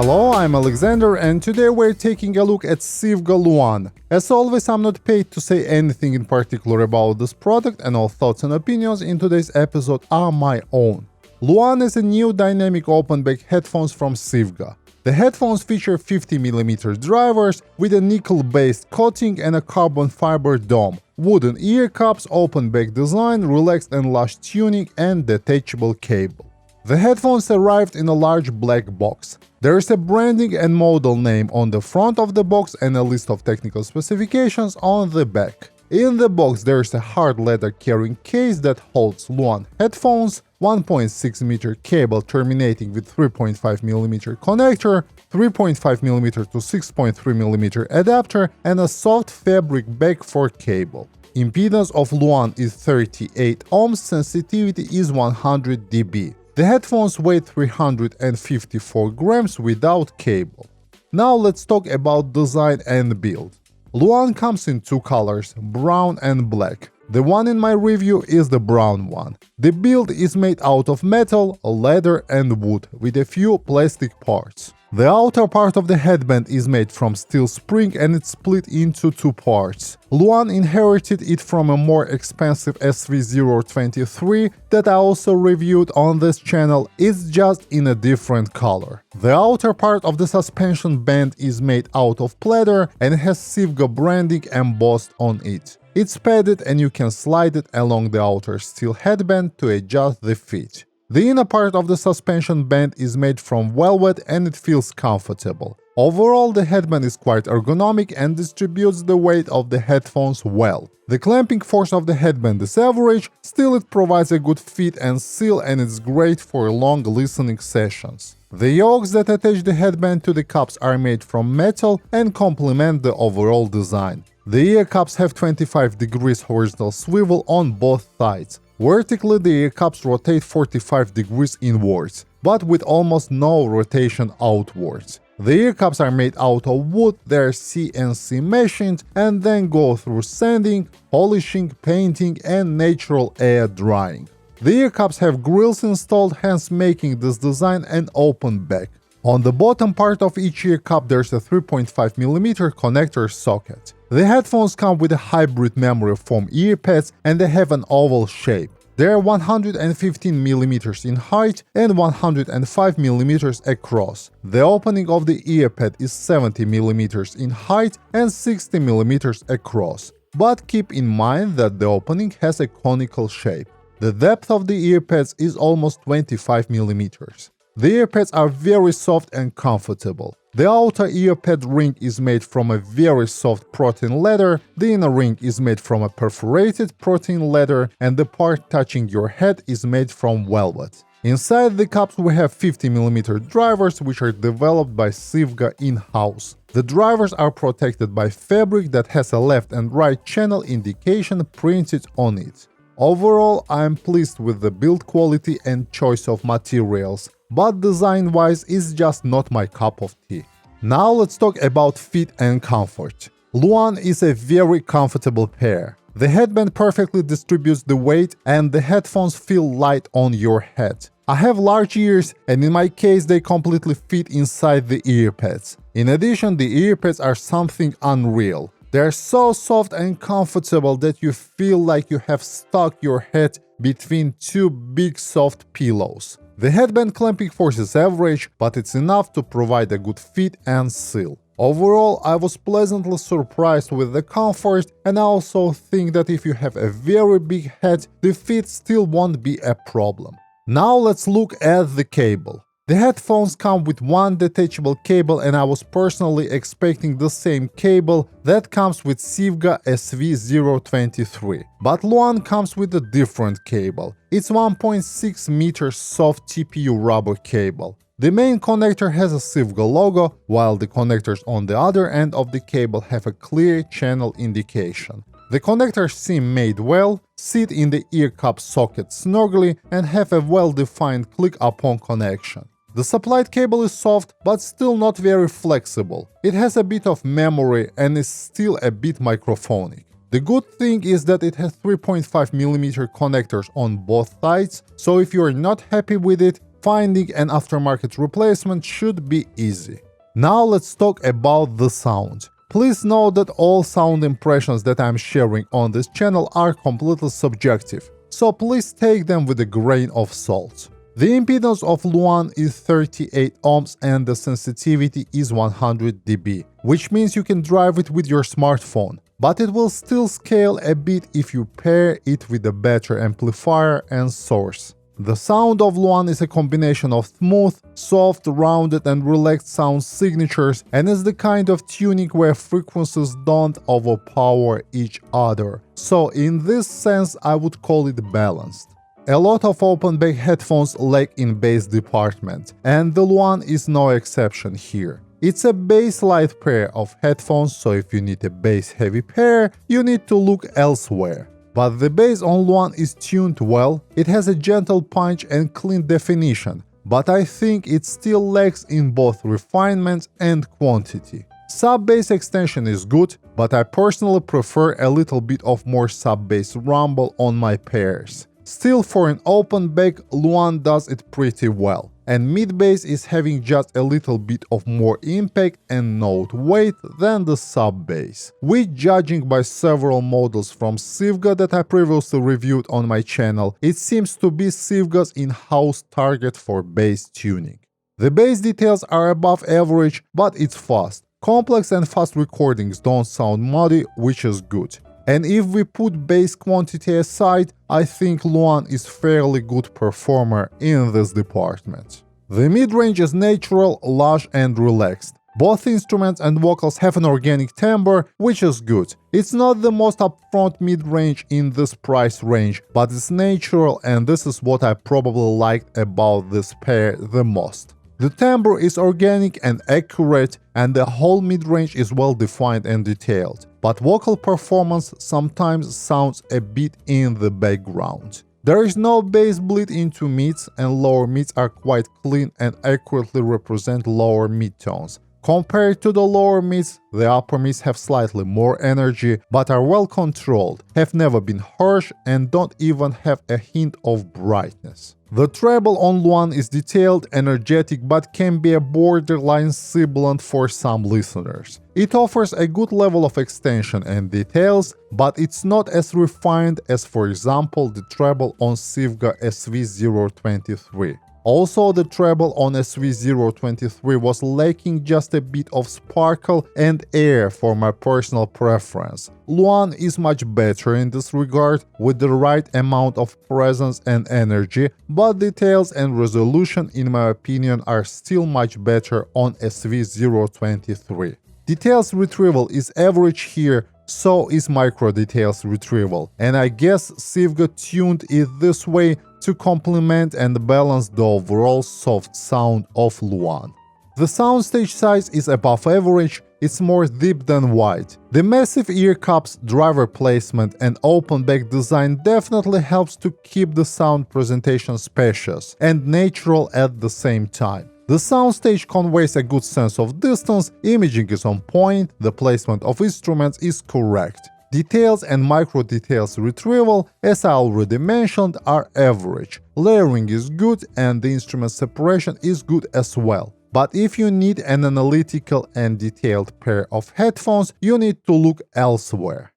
Hello, I'm Alexander, and today we're taking a look at SIVGA Luan. As always, I'm not paid to say anything in particular about this product, and all thoughts and opinions in today's episode are my own. Luan is a new dynamic open-back headphones from SIVGA. The headphones feature 50mm drivers with a nickel-based coating and a carbon fiber dome, wooden ear cups, open-back design, relaxed and lush tuning, and detachable cable. The headphones arrived in a large black box. There is a branding and model name on the front of the box and a list of technical specifications on the back. In the box there is a hard leather carrying case that holds Luan headphones, 1.6-meter cable terminating with 3.5mm connector, 3.5mm to 6.3mm adapter, and a soft fabric bag for cable. Impedance of Luan is 38 ohms, sensitivity is 100 dB. The headphones weigh 354 grams without cable. Now let's talk about design and build. Luan comes in two colors, brown and black. The one in my review is the brown one. The build is made out of metal, leather and wood, with a few plastic parts. The outer part of the headband is made from steel spring and it's split into two parts. Luan inherited it from a more expensive SV023 that I also reviewed on this channel. It's just in a different color. The outer part of the suspension band is made out of pleather and has SIVGA branding embossed on it. It's padded and you can slide it along the outer steel headband to adjust the fit. The inner part of the suspension band is made from velvet and it feels comfortable. Overall, the headband is quite ergonomic and distributes the weight of the headphones well. The clamping force of the headband is average, still it provides a good fit and seal and it's great for long listening sessions. The yokes that attach the headband to the cups are made from metal and complement the overall design. The ear cups have 25 degrees horizontal swivel on both sides. Vertically, the ear cups rotate 45 degrees inwards, but with almost no rotation outwards. The ear cups are made out of wood, they are CNC machined and then go through sanding, polishing, painting and natural air drying. The ear cups have grills installed, hence making this design an open back. On the bottom part of each ear cup there's a 3.5mm connector socket. The headphones come with a hybrid memory foam ear pads and they have an oval shape. They are 115mm in height and 105mm across. The opening of the ear pad is 70mm in height and 60mm across. But keep in mind that the opening has a conical shape. The depth of the ear pads is almost 25mm. The ear pads are very soft and comfortable. The outer ear pad ring is made from a very soft protein leather, the inner ring is made from a perforated protein leather, and the part touching your head is made from velvet. Inside the cups we have 50mm drivers which are developed by SIVGA in-house. The drivers are protected by fabric that has a left and right channel indication printed on it. Overall, I am pleased with the build quality and choice of materials, but design-wise is just not my cup of tea. Now let's talk about fit and comfort. Luan is a very comfortable pair. The headband perfectly distributes the weight and the headphones feel light on your head. I have large ears and in my case they completely fit inside the ear pads. In addition, the ear pads are something unreal. They are so soft and comfortable that you feel like you have stuck your head between two big soft pillows. The headband clamping force is average, but it's enough to provide a good fit and seal. Overall, I was pleasantly surprised with the comfort, and I also think that if you have a very big head, the fit still won't be a problem. Now let's look at the cable. The headphones come with one detachable cable and I was personally expecting the same cable that comes with SIVGA SV023. But Luan comes with a different cable. It's 1.6 meters soft TPU rubber cable. The main connector has a SIVGA logo, while the connectors on the other end of the cable have a clear channel indication. The connectors seem made well, sit in the ear cup socket snugly and have a well-defined click upon connection. The supplied cable is soft, but still not very flexible. It has a bit of memory and is still a bit microphonic. The good thing is that it has 3.5mm connectors on both sides, so if you're not happy with it, finding an aftermarket replacement should be easy. Now let's talk about the sound. Please note that all sound impressions that I'm sharing on this channel are completely subjective, so please take them with a grain of salt. The impedance of Luan is 38 ohms and the sensitivity is 100 dB, which means you can drive it with your smartphone, but it will still scale a bit if you pair it with a better amplifier and source. The sound of Luan is a combination of smooth, soft, rounded and relaxed sound signatures and is the kind of tuning where frequencies don't overpower each other. So in this sense I would call it balanced. A lot of open-back headphones lack in bass department, and the Luan is no exception here. It's a bass-light pair of headphones, so if you need a bass-heavy pair, you need to look elsewhere. But the bass on Luan is tuned well, it has a gentle punch and clean definition, but I think it still lacks in both refinement and quantity. Sub-bass extension is good, but I personally prefer a little bit of more sub-bass rumble on my pairs. Still, for an open back, Luan does it pretty well, and mid-bass is having just a little bit of more impact and note weight than the sub-bass, which, judging by several models from SIVGA that I previously reviewed on my channel, it seems to be SIVGA's in-house target for bass tuning. The bass details are above average, but it's fast. Complex and fast recordings don't sound muddy, which is good. And if we put bass quantity aside, I think Luan is fairly good performer in this department. The mid-range is natural, lush and relaxed. Both instruments and vocals have an organic timbre, which is good. It's not the most upfront mid-range in this price range, but it's natural and this is what I probably liked about this pair the most. The timbre is organic and accurate, and the whole mid-range is well defined and detailed, but vocal performance sometimes sounds a bit in the background. There is no bass bleed into mids, and lower mids are quite clean and accurately represent lower mid-tones. Compared to the lower mids, the upper mids have slightly more energy, but are well controlled, have never been harsh, and don't even have a hint of brightness. The treble on Luan is detailed, energetic, but can be a borderline sibilant for some listeners. It offers a good level of extension and details, but it's not as refined as, for example, the treble on SIVGA SV023. Also, the treble on SV023 was lacking just a bit of sparkle and air for my personal preference. Luan is much better in this regard, with the right amount of presence and energy, but details and resolution in my opinion are still much better on SV023. Details retrieval is average here, so is micro details retrieval, and I guess SIVGA tuned it this way to complement and balance the overall soft sound of Luan. The soundstage size is above average, it's more deep than wide. The massive ear cups, driver placement and open back design definitely helps to keep the sound presentation spacious and natural at the same time. The soundstage conveys a good sense of distance, imaging is on point, the placement of instruments is correct. Details and micro details retrieval, as I already mentioned, are average. Layering is good and the instrument separation is good as well. But if you need an analytical and detailed pair of headphones, you need to look elsewhere.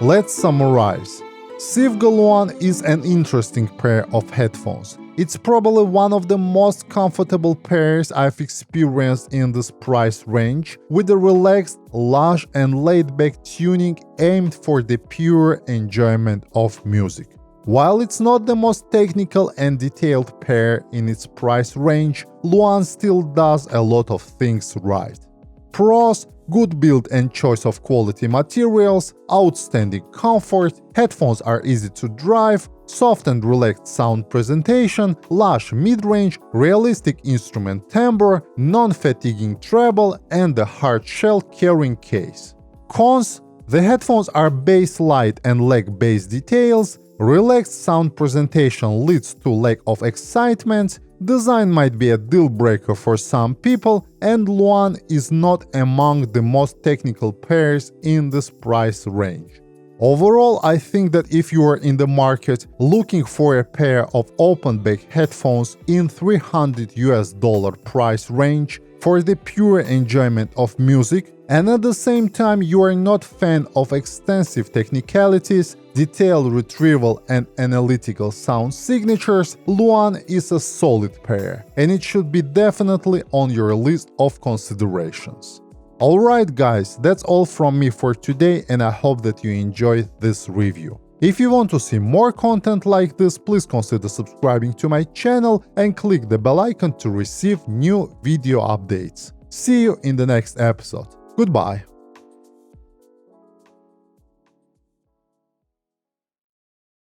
Let's summarize. SIVGA Luan is an interesting pair of headphones. It's probably one of the most comfortable pairs I've experienced in this price range, with a relaxed, lush and laid-back tuning aimed for the pure enjoyment of music. While it's not the most technical and detailed pair in its price range, Luan still does a lot of things right. Pros: good build and choice of quality materials, outstanding comfort, headphones are easy to drive, soft and relaxed sound presentation, lush mid-range, realistic instrument timbre, non-fatiguing treble, and a hard shell carrying case. Cons: the headphones are bass light and lack bass details, relaxed sound presentation leads to lack of excitement, design might be a deal breaker for some people, and Luan is not among the most technical pairs in this price range. Overall, I think that if you are in the market looking for a pair of open-back headphones in $300 price range for the pure enjoyment of music, and at the same time you are not fan of extensive technicalities, detailed retrieval and analytical sound signatures, Luan is a solid pair, and it should be definitely on your list of considerations. Alright guys, that's all from me for today, and I hope that you enjoyed this review. If you want to see more content like this, please consider subscribing to my channel and click the bell icon to receive new video updates. See you in the next episode. Goodbye.